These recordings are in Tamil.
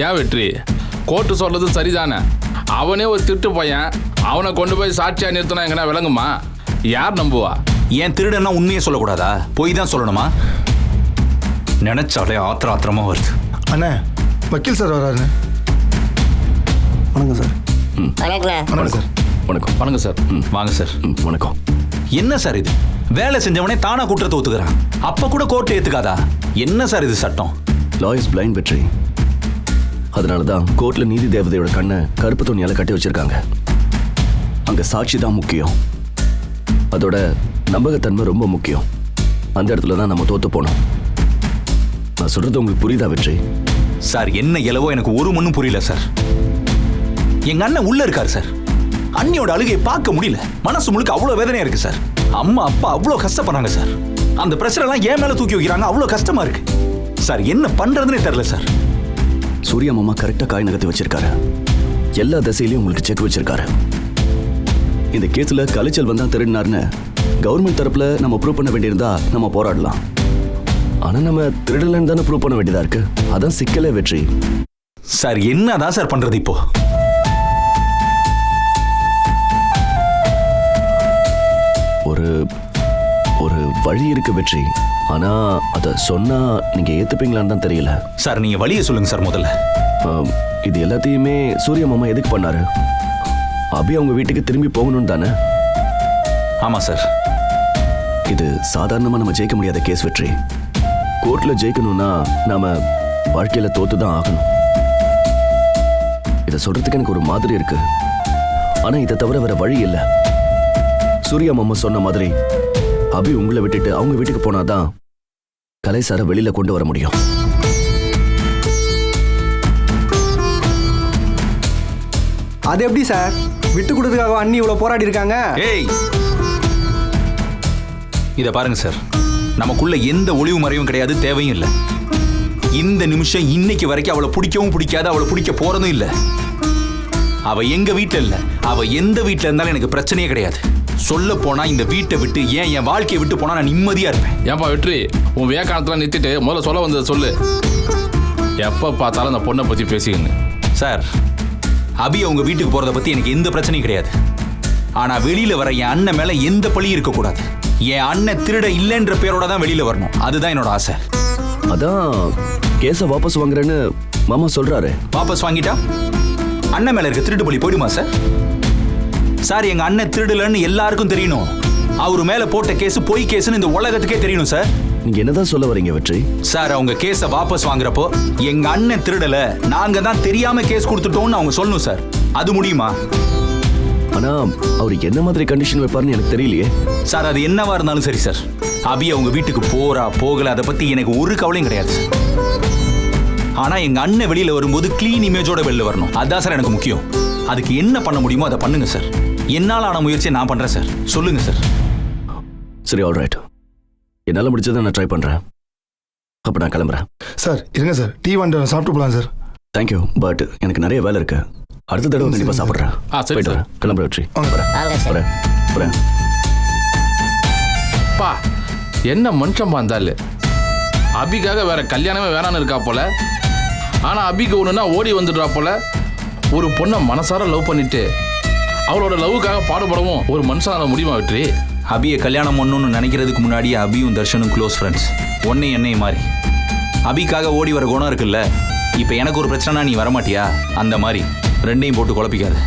ஏன் வெற்றி, கோர்ட்டு சொல்றது சரிதானே? அவனே ஒரு திருட்டு பையன், அவனை கொண்டு போய் சாட்சியா நிறுத்தினா எங்கன்னா விளங்குமா? யார் நம்புவா? ஏன் திருடன்னா உண்மையே சொல்லக்கூடாதா? போய் தான் சொல்லணுமா? நினைச்சாலே ஆத்திரமா வருது. அண்ணா வக்கீல் சார் வராருண்ணே. வணக்கம் சார். வணக்கம் சார். வணக்கம். வணக்கம் சார். வாங்க சார். வணக்கம். என்ன சார் இது? வேலை செஞ்சவனே தானா குற்றத்தை ஒத்துக்கிறான், அப்ப கூட கோர்ட் ஏத்துக்காதா? என்ன சார் இது சட்டம்? லாயர்ஸ் பிளைண்ட் வெற்றி. அதனால தான் கோர்ட்ல நீதி தேவதையோட கண்ணை கருப்பு துணியால கட்டி வச்சிருக்காங்க. அங்க சாட்சி தான் முக்கியம், அதோட நம்பகத்தன்மை ரொம்ப முக்கியம். அந்த இடத்துல தான் நம்ம தோத்து போனோம். நான் சொல்றது உங்களுக்கு புரியுதா வெற்றி? சார் என்ன இலவோ எனக்கு ஒரு மண்ணும் புரியல சார். எங்க அண்ணன் உள்ள இருக்காரு சார். அண்ணியோட அழுகையை பார்க்க முடியல. மனசு முழுக்க அவ்வளவு வேதனையா இருக்கு சார். அம்மா அப்பா அவ்வளவு கஷ்டப்படுறாங்க சார். அந்த பிரச்சனை எல்லாம் ஏன் மேல தூக்கி வைக்கிறாங்க, அவ்வளவு கஷ்டமா இருக்கு சார். என்ன பண்றதுன்னு தெரியல சார். சூர்யா மாமா கரெக்டா காய் நகர்த்தி வச்சிருக்காரு. எல்லா திசையிலையும் உங்களுக்கு செக் வச்சிருக்காரு. இந்த கேஸ்ல கலைச்சல் வந்தா திருடினார்னு கவர்மெண்ட் தரப்புல நம்ம ப்ரூவ் பண்ண வேண்டியிருந்தா நம்ம போராடலாம். ஆனா நம்ம திருடலன்னு தானே ப்ரூவ் பண்ண வேண்டியதா இருக்கு. அதான் சிக்கலே வெற்றி. சார் என்னதான் சார் பண்றது இப்போ? ஒரு வழி இருக்கு வெற்றி. ஆனா அத சொன்னா நீங்க ஏத்துப்பீங்களான்னு தான் தெரியல. சார் நீங்க வழியை சொல்லுங்க சார் முதல்ல. இது எல்லாத்தையுமே சூர்யா மாமா எதுக்கு பண்ணாரு? அபி அவங்க வீட்டுக்கு திரும்பி போகணும் தானே? ஆமா சார். இது சாதாரணமா நம்ம ஜெயிக்க முடியாத கேஸ் வெற்றி. கோர்ட்ல ஜெயிக்கணும்னா நாம வாழ்க்கையில தோத்துதான் ஆகணும். இதை சொல்றதுக்கு எனக்கு ஒரு மாதிரி இருக்கு. ஆனா இதை தவிர வேற வழி இல்லை. சூர்யா மாமா சொன்ன மாதிரி அபி உங்களை விட்டுட்டு அவங்க வீட்டுக்கு போனாதான் கலை சாரை வெளியில கொண்டு வர முடியும். அது எப்படி சார்? விட்டு கொடுத்ததுக்காக அண்ணி இவ்வளவு போராடி இருக்காங்க. ஏய் இத பாருங்க சார், நமக்குள்ள எந்த ஒளிவு மறைவும் கிடையாது, தேவையும் இல்லை. இந்த நிமிஷம் இன்னைக்கு வரைக்கும் அவளை பிடிக்கவும் பிடிக்காது, அவளை பிடிக்க போறதும் இல்லை. அவ எங்க வீட்டுல இல்ல, அவ எந்த வீட்டுல இருந்தாலும் எனக்கு பிரச்சனையே கிடையாது. சொல்ல போனா இந்த வீட்டை விட்டு ஏன் என் வாழ்க்கையை விட்டு போனா நான் நிம்மதியா இருப்பேன். ஏன்பா வெற்றி, உன் வியாக்கானத்துல நிறுத்திட்டு முதல்ல சொல்ல வந்ததை சொல்லு. எப்ப பார்த்தாலும் அந்த பொண்ணை பத்தி பேசிக்கங்க. சார் அபி அவங்க வீட்டுக்கு போறதை பத்தி எனக்கு எந்த பிரச்சனையும் கிடையாது. ஆனா வெளியில வர என் அண்ணன் மேல எந்த பழியும் இருக்கக்கூடாது. என் அண்ணன் திருட இல்லைன்ற பேரோட தான் வெளியில வரணும். அதுதான் என்னோட ஆசை. அதான் கேஸை வாபஸ் வாங்குறேன்னு மாமா சொல்றாரு. வாபஸ் வாங்கிட்டா அண்ணன் மேல இருக்க திருட்டு பழி போயிடுமா சார்? சார் எங்க அண்ணன் திருடலன்னு எல்லாருக்கும் தெரியணும். அவரு மேல போட்ட கேஸ் பொய் கேஸ்னு இந்த உலகத்துக்கே தெரியணும் சார். நீங்க என்னதான் சொல்ல வரீங்க வெற்றி? சார் அவங்க கேஸை வாபஸ் வாங்குறப்போ எங்க அண்ணன் திருடல, நாங்க தான் தெரியாம கேஸ் கொடுத்துட்டோம்னு அவங்க சொல்லணும் சார். அது முடியுமா? ஆனா அவர் என்ன மாதிரி கண்டிஷன் வைப்பாருன்னு எனக்கு தெரியலையே. சார் அது என்னவா இருந்தாலும் சரி சார், அபி அவங்க வீட்டுக்கு போறா போகல அதை பத்தி எனக்கு ஒரு கவலையும் கிடையாது சார். ஆனா எங்க அண்ணன் வெளியில வரும்போது கிளீன் இமேஜோட வெளில வரணும். அதான் சார் எனக்கு முக்கியம். அதுக்கு என்ன பண்ண முடியுமோ அதை பண்ணுங்க சார். என்னால ஆன முயற்சியை நான் பண்றேன் சார். சொல்லுங்க சார். சரி, ஆல்ரைட். என்னால முடிச்சதை நான் ட்ரை பண்றேன். அப்ப நான் கிளம்புறேன். சார் இருங்க சார், டீ வந்து சாப்பிட்டு போலாம் சார். தேங்க்யூ, பட் எனக்கு நிறைய வேலை இருக்கு. அடுத்த தடவை கண்டிப்பா சாப்பிட்றேன். சரி போயிட்டு சார். வரேன். கிளம்புறேன் வெற்றி. வரேன். பா என்ன மனுஷன் பார்த்தாலு. அபிக்காக வேற கல்யாணமே வேணான்னு இருக்கா போல. ஆனா அபிக்கு ஒண்ணுன்னா ஓடி வந்துடுறா போல. ஒரு பொண்ணை மனசார லவ் பண்ணிட்டு அவளோட லவ்வுக்காக பாடுபடவும் ஒரு மனுஷனால முடியுமா வெற்றி? அபியை கல்யாணம் பண்ணணும்னு நினைக்கிறதுக்கு முன்னாடியே அபியும் தர்ஷனும் க்ளோஸ் ஃப்ரெண்ட்ஸ். ஒன்னே என்னையும் மாறி அபிக்காக ஓடி வர குணம் இருக்குல்ல. இப்போ எனக்கு ஒரு பிரச்சனைனா நீ வரமாட்டியா? அந்த மாதிரி ரெண்டையும் போட்டு குழப்பிக்காத.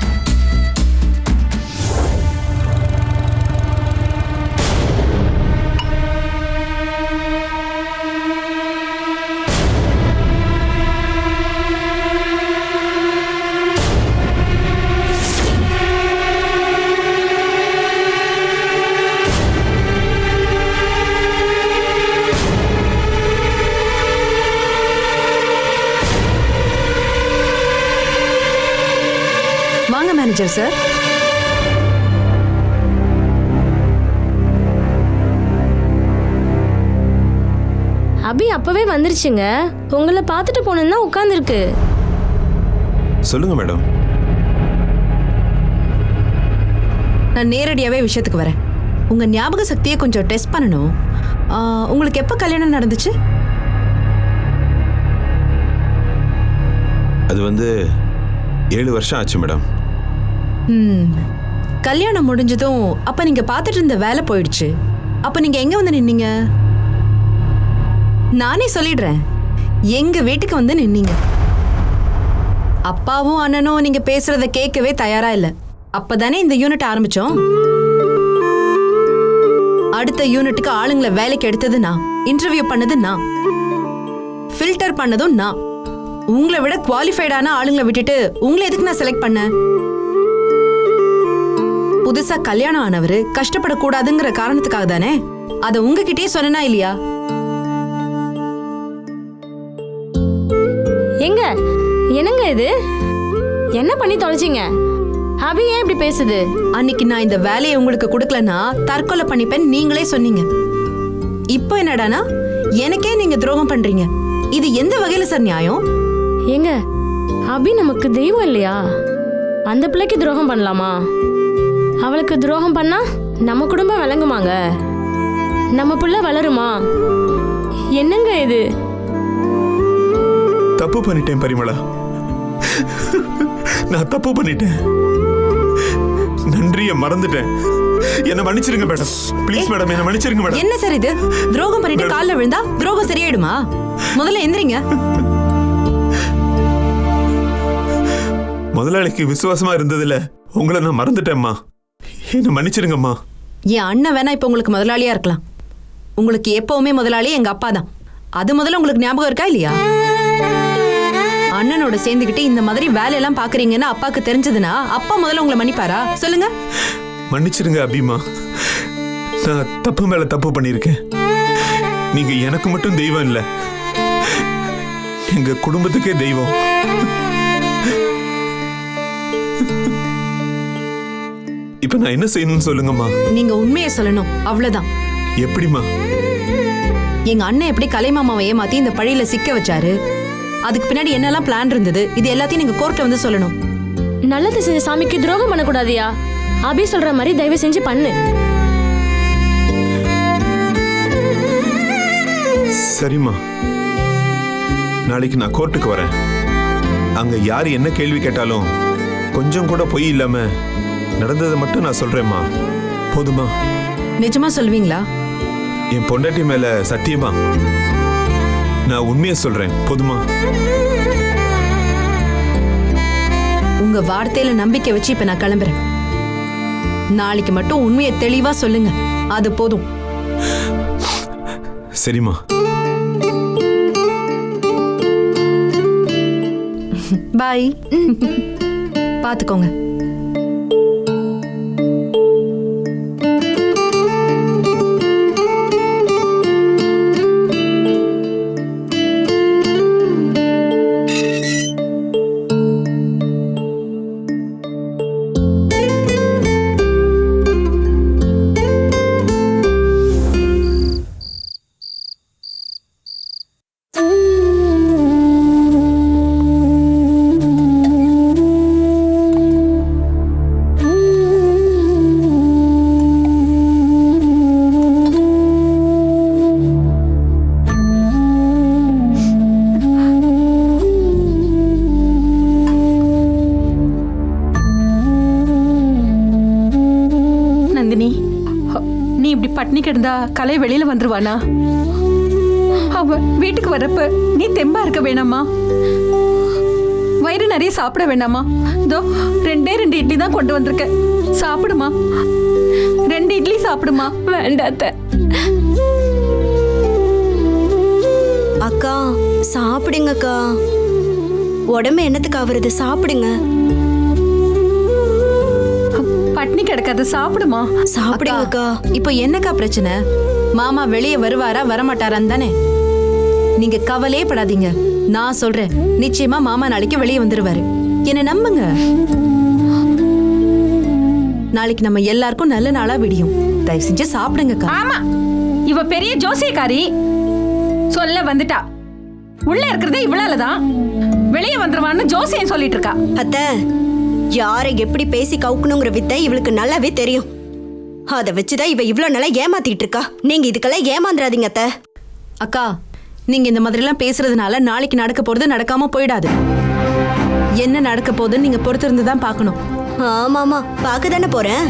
மேனேஜர் சார், அபி அப்பவே வந்துருச்சுங்க. உங்களை பார்த்துட்டு போனேன்னா உட்காந்துருக்கு. சொல்லுங்க மேடம். நான் நேரடியாவே விஷயத்துக்கு வரேன். உங்க ஞாபக சக்தியை கொஞ்சம் டெஸ்ட் பண்ணணும். உங்களுக்கு எப்போ கல்யாணம் நடந்துச்சு? அது வந்து 7 வருஷம் ஆச்சு மேடம். கல்யாணம் முடிஞ்சதும் அப்ப நீங்க பார்த்துட்டு இருந்த வேலை போயிடுச்சு. அப்ப நீங்க எங்க வந்து நின்னீங்க? நானே சொல்லிடுறேன், எங்க வீட்டுக்கு வந்து நின்னீங்க. அப்பாவும் அண்ணனும் நீங்க பேசுறத கேட்கவே தயாரா இல்ல. அப்பதானே இந்த யூனிட் ஆரம்பிச்சோம். அடுத்த யூனிட்டுக்கு ஆளுங்களை வேலைக்கு எடுத்தது நான், இன்டர்வியூ பண்ணது நான், ஃபில்டர் பண்ணதும் நான். உங்களை விட குவாலிஃபைடான ஆளுங்களை விட்டுட்டு உங்களை எதுக்கு நான் செலக்ட் பண்ணேன்? புதுசா கல்யாணம் ஆனவரு கஷ்டப்படக்கூடாதுங்கிற காரணத்துக்காக தானே. அத உங்ககிட்டயே சொன்னா இல்லையா? எங்க என்னங்க இது? என்ன பண்ணி தொலைச்சிங்க? அபி ஏன் இப்படி பேசுது? அன்னைக்கு நான் இந்த வேலையை உங்களுக்கு கொடுக்கலன்னா தற்கொலை பண்ணிப்பேன் நீங்களே சொன்னீங்க. இப்போ என்னடானா எனக்கே நீங்க துரோகம் பண்றீங்க. இது எந்த வகையில சார் நியாயம்? எங்க அபி நமக்கு தெய்வம் இல்லையா? அந்த பிள்ளைக்கு துரோகம் பண்ணலாமா? அவளுக்கு துரோகம் பண்ணா நம்ம குடும்பம் விளங்குமாங்க? நம்ம புள்ள வளருமா? என்னங்க இது? தப்பு பண்ணிட்டேன் பரிமளா, நான் தப்பு பண்ணிட்டேன். நன்றியை மறந்துட்டேன். என்ன மன்னிச்சிருங்க மேடம். ப்ளீஸ் மேடம், என்ன மன்னிச்சிருங்க மேடம். என்ன சார் இது? துரோகம் பண்ணிட்டு கால்ல விழுந்தா துரோகம் சரியாயிடுமா? முதல்ல எந்திரிங்க. முதலாளிக்கு விசுவாசமா இருந்ததுல உங்களை நான் மறந்துட்டேன்மா. என்ன மன்னிச்சிருங்கம்மா. என் அண்ணன் வேணா இப்ப உங்களுக்கு முதலாளியா இருக்கலாம். உங்களுக்கு எப்பவுமே முதலாளி எங்க அப்பா தான். அது முதல்ல உங்களுக்கு ஞாபகம் இருக்கா இல்லையா? அண்ணனோட சேர்ந்துக்கிட்டு இந்த மாதிரி வேலையெல்லாம் பாக்குறீங்கன்னு அப்பாக்கு தெரிஞ்சதுன்னா அப்பா முதல்ல உங்களை மன்னிப்பாரா? சொல்லுங்க. மன்னிச்சிருங்க அபிமா, நான் தப்பு மேல தப்பு பண்ணிருக்கேன். நீங்க எனக்கு மட்டும் தெய்வம் இல்ல, எங்க குடும்பத்துக்கே தெய்வம். இப்ப நான் என்ன செய்யணும்னு சொல்லுங்கம்மா. நீங்க உண்மையை சொல்லணும், அவ்வளவுதான். எப்படிமா? எங்க அண்ணன் எப்படி கலைமாமாவை ஏமாத்தி இந்த பழியில சிக்க வச்சாரு, அதுக்கு பின்னாடி என்னெல்லாம் பிளான் இருந்தது, இது எல்லாத்தையும் நீங்க கோர்ட்ல வந்து சொல்லணும். நல்லது செஞ்ச சாமிக்கு துரோகம் பண்ணக்கூடாதியா? அபி சொல்ற மாதிரி தயவு செஞ்சு பண்ணு. சரிம்மா, நாளைக்கு நான் கோர்ட்டுக்கு வரேன். அங்க யாரு என்ன கேள்வி கேட்டாலும் கொஞ்சம் கூட பொய் இல்லாம நடந்ததை மட்டும் நான் சொல்றேம்மா. போதுமா? நிஜமா சொல்வீங்களா? என் பொண்டாட்டி மேல சத்தியமா நான் உண்மையை சொல்றேன். போதுமா? உங்க வார்த்தையில நம்பிக்கை வச்சு இப்ப நான் கிளம்புறேன். நாளைக்கு மட்டும் உண்மையை தெளிவா சொல்லுங்க, அது போதும். சரிம்மா. பாய். பாத்துக்கோங்க. நீ இப்படி பட்னி கிடந்தா கலை வெளியில வந்துருவானா? அவ வீட்டுக்கு வரப்ப நீ தெம்பா இருக்க வேணாமா? வயிறு நிறைய சாப்பிட வேணாமா? இதோ 2 இட்லி தான் கொண்டு வந்திருக்க, சாப்பிடுமா. 2 இட்லி சாப்பிடுமா. வேண்டாத்த. அக்கா சாப்பிடுங்க அக்கா, உடம்பு என்னத்துக்கு ஆவறது? சாப்பிடுங்க. பட்னி கிடக்காத, சாப்பிடுமா. சாப்பிடுங்க அக்கா. இப்போ என்னக்கா பிரச்சனை? மாமா வெளியே வருவாரா வரமாட்டாரான்னு தானே? நீங்க கவலையே படாதீங்க, நான் சொல்றேன். நிச்சயமா மாமா நாளைக்கு வெளியே வந்துருவாரு, என்ன நம்புங்க. நாளைக்கு நம்ம எல்லாருக்கும் நல்ல நாளா விடியும். தயவு செஞ்சு சாப்பிடுங்கக்கா. ஆமா, இவ பெரிய ஜோசியக்காரி சொல்ல வந்துட்டா. உள்ள இருக்கிறதே இவளாலதான். வெளியே வந்துருவான்னு ஜோசியம் சொல்லிட்டு இருக்கா. அத்தை, யாரை எப்படி பேசி கவுக்கணுங்கிற வித்தை இவளுக்கு நல்லாவே தெரியும். அதை வச்சுதான் இவ இவ்வளவு நல்லா ஏமாத்திட்டு இருக்கா. நீங்க இதுக்கெல்லாம் ஏமாந்துடாதீங்க அத்தை. அக்கா, நீங்க இந்த மாதிரி எல்லாம் பேசுறதுனால நாளைக்கு நடக்க போறது நடக்காம போயிடாது. என்ன நடக்க போகுதுன்னு நீங்க பொறுத்திருந்து தான் பார்க்கணும். ஆமாமா, பார்க்க தானே போறேன்.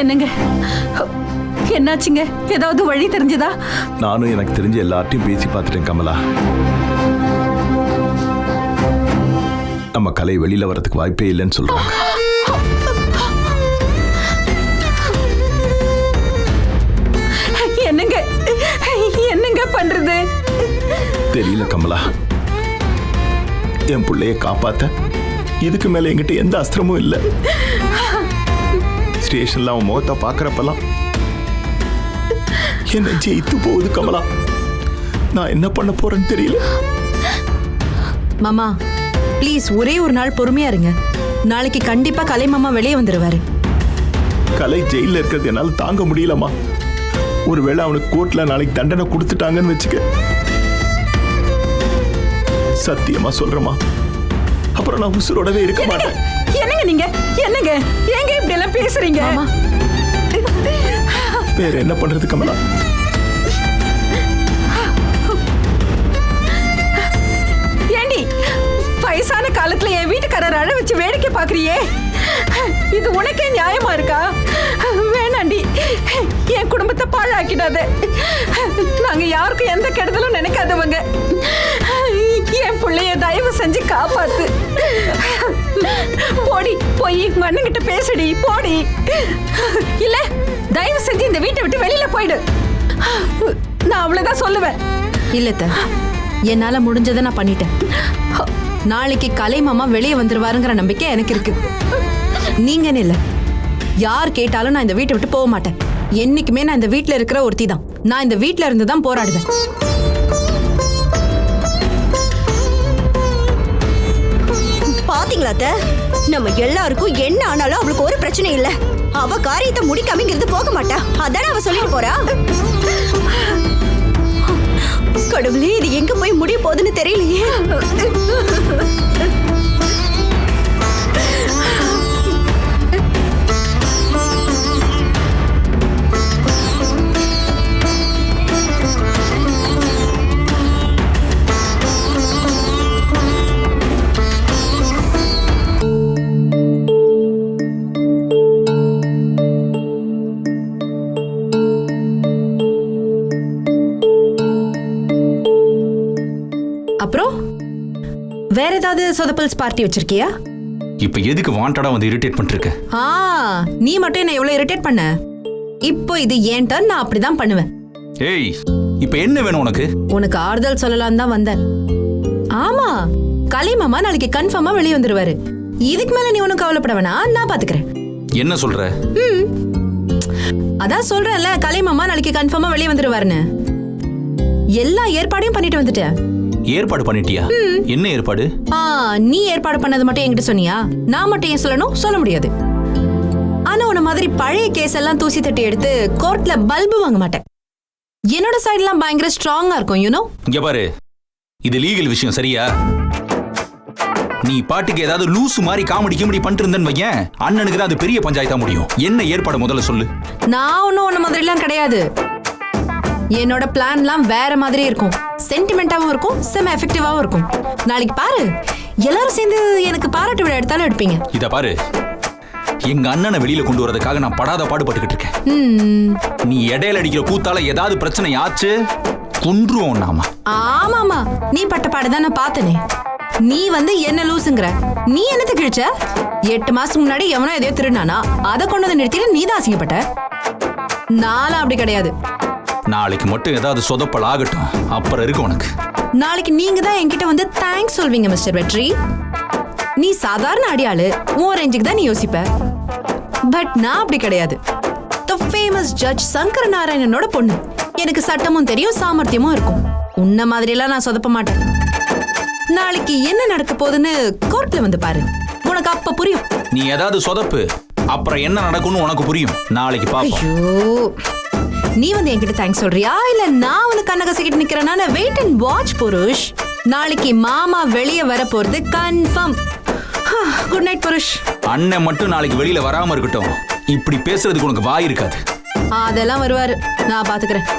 என்னங்க என்னாச்சுங்க? ஏதாவது வழி தெரிஞ்சதா? நானும் எனக்கு தெரிஞ்ச எல்லார்ட்டையும் பேசி பார்த்துட்டேன் கமலா. நம்ம கலை வெளியில வரதுக்கு வாய்ப்பே இல்லைன்னு சொல்றாங்க. என்னங்க என்னங்க பண்றது? தெரியல கமலா. என் பிள்ளைய காப்பாத்த இதுக்கு மேல என்கிட்ட எந்த அஸ்திரமும் இல்லை. ஸ்டேஷன்ல அவன் முகத்தை பாக்குறப்பெல்லாம் என்ன ஜெயித்து போகுது கமலா. நான் என்ன பண்ண போறேன்னு தெரியல. மாமா ப்ளீஸ் ஒரே ஒரு நாள் பொறுமையா இருங்க. நாளைக்கு கண்டிப்பா கலை மாமா வெளியே வந்துருவாரு. கலை ஜெயில இருக்கிறது என்னால தாங்க முடியலமா. ஒருவேளை அவனுக்கு கோர்ட்ல நாளைக்கு தண்டனை கொடுத்துட்டாங்கன்னு வச்சுக்க, சத்தியமா சொல்றமா, அப்புறம் நான் உசுரோடவே இருக்க மாட்டேன். என்னங்க நீங்க? என்னங்க ஏங்க இப்படி எல்லாம் பேசுறீங்க? வேற என்ன பண்றது கமலா? ஏண்டி வயசான காலத்துல என் வீட்டுக்காரர் அழ வச்சு வேடிக்கை பாக்குறியே, இது உனக்கே நியாயமா இருக்கா? வேணாண்டி, என் குடும்பத்தை பாழாக்கிடாத. நாங்க யாருக்கும் எந்த கெடுதலும் நினைக்காதவங்க. என் பிள்ளைய தயவு செஞ்சு காப்பாத்து. போடி, போய் மண்ணுகிட்ட பேசுடி, போடி. இல்ல தயவு செஞ்சு இந்த வீட்டை விட்டு வெளியில போயிடு. நான் அவ்வளவுதான் சொல்லுவேன். இல்லத்த, என்னால முடிஞ்சதை நான் பண்ணிட்டேன். நாளைக்கு கலை மாமா வெளியே வந்துருவாருங்கிற நம்பிக்கை எனக்கு இருக்கு. நீங்கன்னு இல்ல, யார் கேட்டாலும் நான் இந்த வீட்டை விட்டு போக மாட்டேன். என்னைக்குமே நான் இந்த வீட்டுல இருக்கிற ஒருத்தி தான். நான் இந்த வீட்டுல இருந்து தான் போராடுவேன். பாத்தீங்களா அத்தை? நம்ம எல்லாருக்கும் என்ன ஆனாலும் அவளுக்கு ஒரு பிரச்சனை இல்ல. அவ காரியத்தை முடிக்காம இங்கிருந்து போக மாட்டா. அதானே அவ சொல்லிட்டு போறா. கடவுளே, இது எங்க போய் முடிய போகுதுன்னு தெரியலையே. அப்புறம் வேற ஏதாவது சொதப்பல்ஸ் பார்ட்டி வச்சிருக்கியா? இப்ப எதுக்கு வாண்டடா வந்து இரிட்டேட் பண்ணிருக்க? நீ மட்டும் என்ன எவ்வளவு இரிட்டேட் பண்ண. இப்போ இது ஏன் டர்ன், நான் அப்படிதான் பண்ணுவேன். ஏய், இப்ப என்ன வேணும் உனக்கு? உனக்கு ஆறுதல் சொல்லலாம் தான் வந்தேன். ஆமா, கலை மாமா நாளைக்கு கன்ஃபார்மா வெளியே வந்துருவாரு. இதுக்கு மேல நீ ஒன்னும் கவலைப்பட வேணாம், நான் பாத்துக்கிறேன். என்ன சொல்ற? அதான் சொல்றேன்ல, கலை மாமா நாளைக்கு கன்ஃபார்மா வெளியே வந்துருவாருன்னு. எல்லா ஏற்பாடையும் பண்ணிட்டு வந்துட்டேன். ஏற்பாடு பண்ணிட்டியா? என்ன ஏற்பாடு? நீ ஏற்பாடு பண்ணது மட்டும் என்கிட்ட சொன்னியா? நான் மட்டும் ஏன் சொல்லணும்? சொல்ல முடியாது. ஆனா உன்ன மாதிரி பழைய கேஸ் எல்லாம் தூசி தட்டி எடுத்து கோர்ட்ல பல்பு வாங்க மாட்டேன். என்னோட சைடுலாம் பயங்கர ஸ்ட்ராங்கா இருக்கும், யூனோ. இங்க பாரு, இது லீகல் விஷயம், சரியா? நீ பாட்டுக்கு ஏதாவது லூசு மாதிரி காமெடி கிமெடி பண்ணிட்டு இருந்தேன்னு வையேன், அண்ணனுக்கு தான் அது பெரிய பஞ்சாயத்தா முடியும். என்ன ஏற்பாடு முதல்ல சொல்லு. நான் ஒன்னும் உன்ன மாதிரி எல்லாம் கிடையாது. என்னோட பிளான்லாம் வேற மாதிரி இருக்கும். சென்டிமெண்டாவும் இருக்கும், செம எஃபெக்டிவாவும் இருக்கும். நாளைக்கு பாரு, எல்லாரும் சேர்ந்து எனக்கு பாராட்டு விழா எடுத்தாலும் எடுப்பீங்க. இத பாரு, எங்க அண்ணனை வெளியில கொண்டு வரதுக்காக நான் படாத பாடுபட்டுக்கிட்டு இருக்கேன். நீ இடையில அடிக்கிற கூத்தால ஏதாவது பிரச்சனை ஆச்சு, கொன்றுவோம் நாம. ஆமாமா, நீ பட்ட பாடுதான் நான் பார்த்தனே. நீ வந்து என்ன லூசுங்கிற? நீ என்னத்தை கிழிச்ச? 8 மாசத்துக்கு முன்னாடி எவனோ எதையோ திருடானா, அதை கொண்டு வந்து நிறுத்திட்டு நீ தான் அசிங்கப்பட்ட. நானும் அப்படி கிடையாது. நாளைக்கு மட்டும் ஏதாவது சொதப்பல் ஆகட்டும், அப்புறம் இருக்கு உனக்கு. நாளைக்கு நீங்க தான் என்கிட்ட வந்து தேங்க்ஸ் சொல்வீங்க மிஸ்டர் வெற்றி. நீ சாதாரண அடியாளு, உன் ரேஞ்சுக்கு தான் நீ யோசிப்ப. பட் நான் அப்படி கிடையாது. தி ஃபேமஸ் ஜட்ஜ் சங்கர நாராயணனோட பொண்ணு. எனக்கு சட்டமும் தெரியும், சாமர்த்தியமும் இருக்கும். உன்ன மாதிரி எல்லாம் நான் சொதப்ப மாட்டேன். நாளைக்கு என்ன நடக்க போகுதுன்னு கோர்ட்ல வந்து பாரு, உனக்கு அப்ப புரியும். நீ ஏதாவது சொதப்பு, அப்புறம் என்ன நடக்கும்னு உனக்கு புரியும். நாளைக்கு பாப்போம். ஐயோ, நீ வந்து என்கிட்ட தேங்க்ஸ் சொல்றியா இல்ல நான் வந்து கண்ண கசக்கிட்டு நிக்கிறேன்னா? வெயிட் அண்ட் வாட்ச் புருஷ். நாளைக்கு மாமா வெளியே வர போறது கன்ஃபார்ம். Good night புருஷ். அண்ணன் மட்டும் நாளைக்கு வெளியில வராம இருக்கட்டும். இப்படி பேசுறதுக்கு உனக்கு வாய் இருக்காது. அதெல்லாம் வருவாரு, நான் பாத்துக்கிறேன்.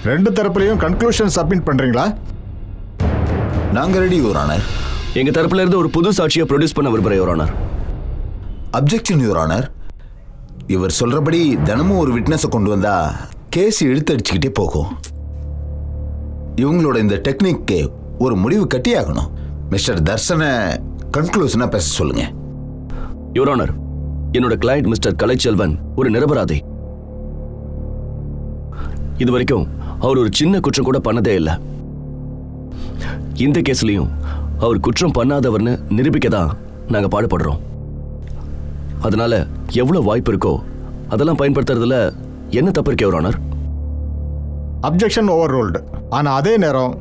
ரெண்டு தரப்புலையும் கன்க்ளூஷன் சப்மிட் பண்றீங்களா? நாங்க ரெடி யுவர் ஆனர். எங்க தரப்புல இருந்து ஒரு புது சாட்சியை ப்ரொடியூஸ் பண்ண விரும்புறேன் your honour. Objection your honour. இவர் சொல்றபடி தினமும் ஒரு விட்னஸை கொண்டு வந்தா கேஸ் இழுத்தடிச்சுக்கிட்டே போகும். இவங்களோட இந்த டெக்னிக்கு ஒரு முடிவு கட்டியாகணும். மிஸ்டர் தர்ஷனை கன்க்ளூஷனா பேச சொல்லுங்க. யுவர் ஆனர், என்னோட கிளையண்ட் மிஸ்டர் கலைச்செல்வன் ஒரு நிரபராதி. இது வரைக்கும் அவர் ஒரு சின்ன குற்றம் கூட பண்ணதே இல்லை. இந்த கேஸ்லயும் அவர் குற்றம் பண்ணாதவர்னு நிரூபிக்க தான் நாங்க பாடுபடுறோம். அதனால எவ்வளவு வாய்ப்பு இருக்கோ அதெல்லாம் பயன்படுத்துறதுல என்ன தப்பு இருக்கு your honour? Objection over ruled. ஆனா அதே நேரம்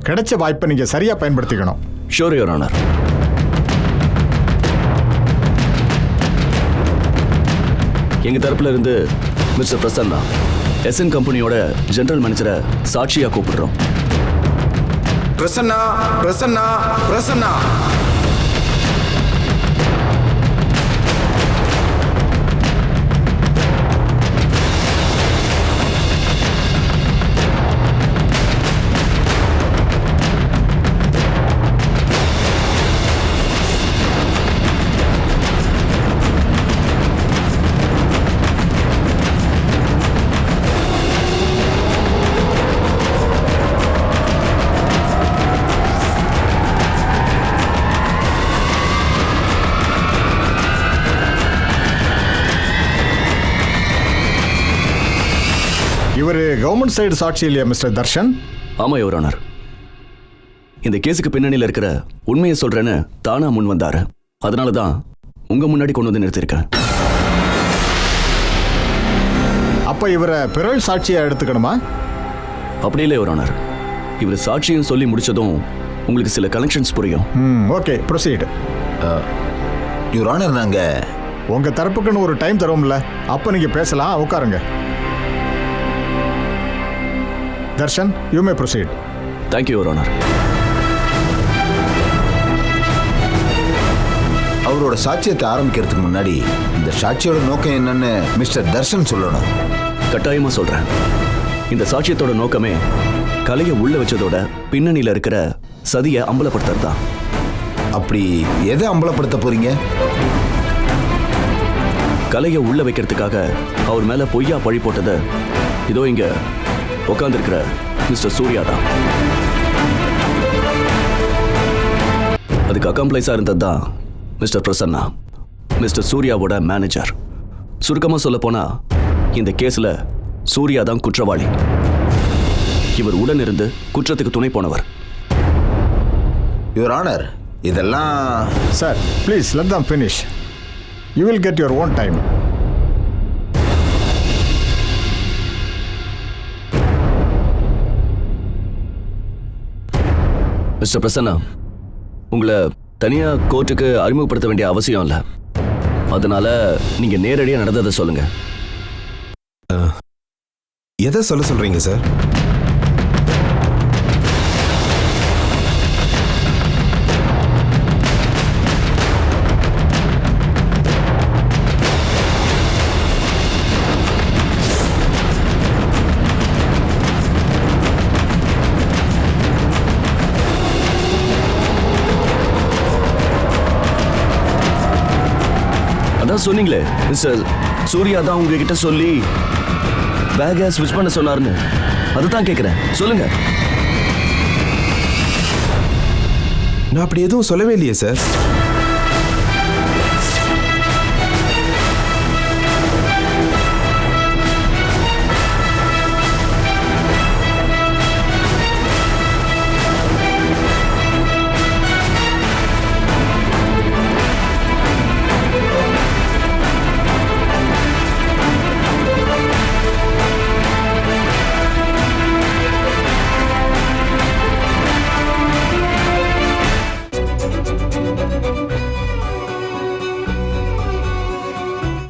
கிடைச்ச வாய்ப்பை நீங்க சரியா பயன்படுத்திக்கணும். Sure your honour. எங்க தரப்புல இருந்து மிஸ்டர் பிரசன்னா எஸ்என் கம்பெனியோட ஜெனரல் மேனேஜரை சாட்சியா கூப்பிடுறோம். பிரசன்னா பிரசன்னா பிரசன்னா. இவர் கவர்மெண்ட் சைடு சாட்சி இல்லையா மிஸ்டர் தர்ஷன்? ஆமா யுவர் ஆனர். இந்த கேஸுக்கு பின்னணியில் இருக்கிற உண்மையை சொல்றேன்னு தானா முன் வந்தாரு. அதனால தான் உங்க முன்னாடி கொண்டு வந்து நிறுத்திருக்கேன். அப்ப இவரை பிறல் சாட்சியா எடுத்துக்கணுமா? அப்படி இல்லை யுவர் ஆனர். இவர் சாட்சியும் சொல்லி முடிச்சதும் உங்களுக்கு சில கனெக்ஷன்ஸ் புரியும். Okay, proceed. யுவர் ஆனர், நாங்க உங்க தரப்புக்குன்னு ஒரு டைம் தருவோம்ல, அப்ப நீங்க பேசலாம். உட்காருங்க. Darshan, you may proceed. Thank you your honour. அவரோட சாட்சியத்தை ஆரம்பிக்கிறதுக்கு முன்னாடி இந்த சாட்சியோட நோக்கம் என்னன்னு மிஸ்டர் தர்ஷன் சொல்லணும். கட்டாயமா சொல்றேன். இந்த சாட்சியத்தோட நோக்கமே கலையை உள்ள வச்சதோட பின்னணியில இருக்கிற சதியை அம்பலப்படுத்துறது தான். அப்படி எதை அம்பலப்படுத்த போறீங்க? கலையை உள்ள வைக்கிறதுக்காக அவர் மேல பொய்யா பழி போட்டது இதோ இங்க உட்கார்ந்திருக்கிற மிஸ்டர் சூர்யா தான். அதுக்கு அக்கம்ப்ளைஸா இருந்தது தான் மிஸ்டர் பிரசன்னா, மிஸ்டர் சூர்யாவோட மேனேஜர். சுருக்கமா சொல்ல போனா இந்த கேஸ்ல சூர்யா தான் குற்றவாளி. இவர் உடன் இருந்து குற்றத்துக்கு துணை போனவர். யுவர் ஆனர், இதெல்லாம் sir please let them finish. You will get your own time. Mister Prasanna, உங்களை தனியா கோர்ட்டுக்கு அறிமுகப்படுத்த வேண்டிய அவசியம் இல்லை. அதனால நீங்க நேரடியாக நடந்ததை சொல்லுங்க. எதை சொல்ல சொல்றீங்க சார்? அதான் சொன்னீங்களே மிஸ்டர் சூர்யா தான் உங்ககிட்ட சொல்லி பேக்கை ஸ்விட்ச் பண்ண சொன்னார்னு. அதுதான் கேட்குறேன், சொல்லுங்க. நான் அப்படி எதுவும் சொல்லவே இல்லையே சார்.